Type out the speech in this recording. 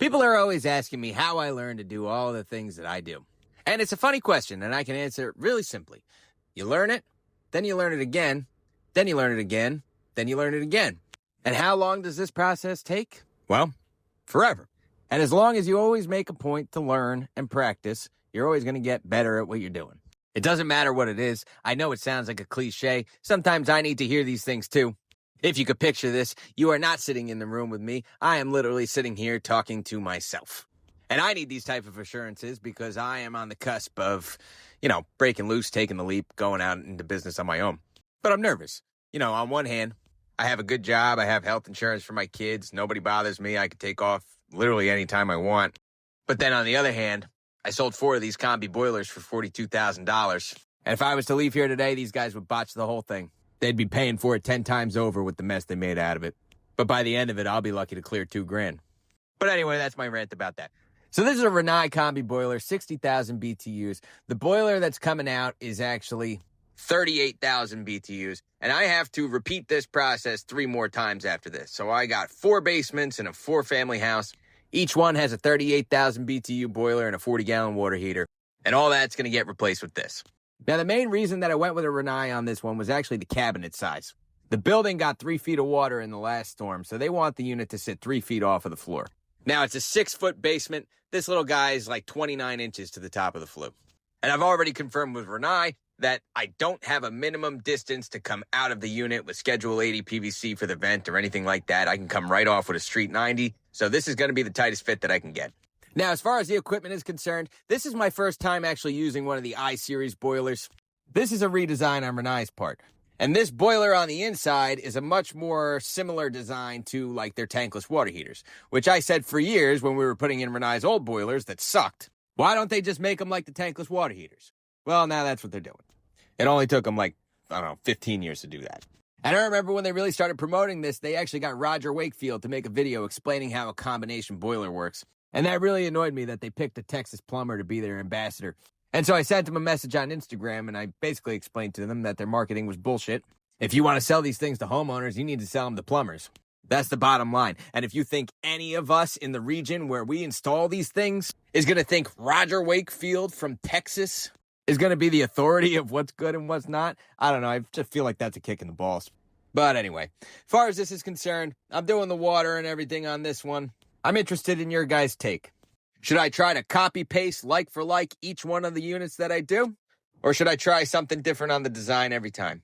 People are always asking me how I learned to do all the things that I do. And it's a funny question, and I can answer it really simply. You learn it, then you learn it again, then you learn it again, then you learn it again. And how long does this process take? Well, forever. And as long as you always make a point to learn and practice, you're always going to get better at what you're doing. It doesn't matter what it is. I know it sounds like a cliche. Sometimes I need to hear these things too. If you could picture this, you are not sitting in the room with me. I am literally sitting here talking to myself. And I need these type of assurances because I am on the cusp of, breaking loose, taking the leap, going out into business on my own. But I'm nervous. On one hand, I have a good job. I have health insurance for my kids. Nobody bothers me. I could take off literally anytime I want. But then on the other hand, I sold 4 of these combi boilers for $42,000. And if I was to leave here today, these guys would botch the whole thing. They'd be paying for it 10 times over with the mess they made out of it. But by the end of it, I'll be lucky to clear $2,000. But anyway, that's my rant about that. So this is a Rinnai combi boiler, 60,000 BTUs. The boiler that's coming out is actually 38,000 BTUs. And I have to repeat this process 3 more times after this. So I got 4 basements and a 4-family house. Each one has a 38,000 BTU boiler and a 40-gallon water heater. And all that's going to get replaced with this. Now, the main reason that I went with a Rinnai on this one was actually the cabinet size. The building got 3 feet of water in the last storm, so they want the unit to sit 3 feet off of the floor. Now, it's a 6-foot basement. This little guy is like 29 inches to the top of the flue. And I've already confirmed with Rinnai that I don't have a minimum distance to come out of the unit with Schedule 80 PVC for the vent or anything like that. I can come right off with a Street 90, so this is going to be the tightest fit that I can get. Now, as far as the equipment is concerned, this is my first time actually using one of the I-Series boilers. This is a redesign on Rinnai's part. And this boiler on the inside is a much more similar design to like their tankless water heaters, which I said for years when we were putting in Rinnai's old boilers that sucked. Why don't they just make them like the tankless water heaters? Well, now that's what they're doing. It only took them 15 years to do that. And I remember when they really started promoting this, they actually got Roger Wakefield to make a video explaining how a combination boiler works. And that really annoyed me that they picked a Texas plumber to be their ambassador. And so I sent them a message on Instagram, and I basically explained to them that their marketing was bullshit. If you want to sell these things to homeowners, you need to sell them to plumbers. That's the bottom line. And if you think any of us in the region where we install these things is going to think Roger Wakefield from Texas is going to be the authority of what's good and what's not, I don't know. I just feel like that's a kick in the balls. But anyway, as far as this is concerned, I'm doing the water and everything on this one. I'm interested in your guys' take. Should I try to copy-paste like for like each one of the units that I do? Or should I try something different on the design every time?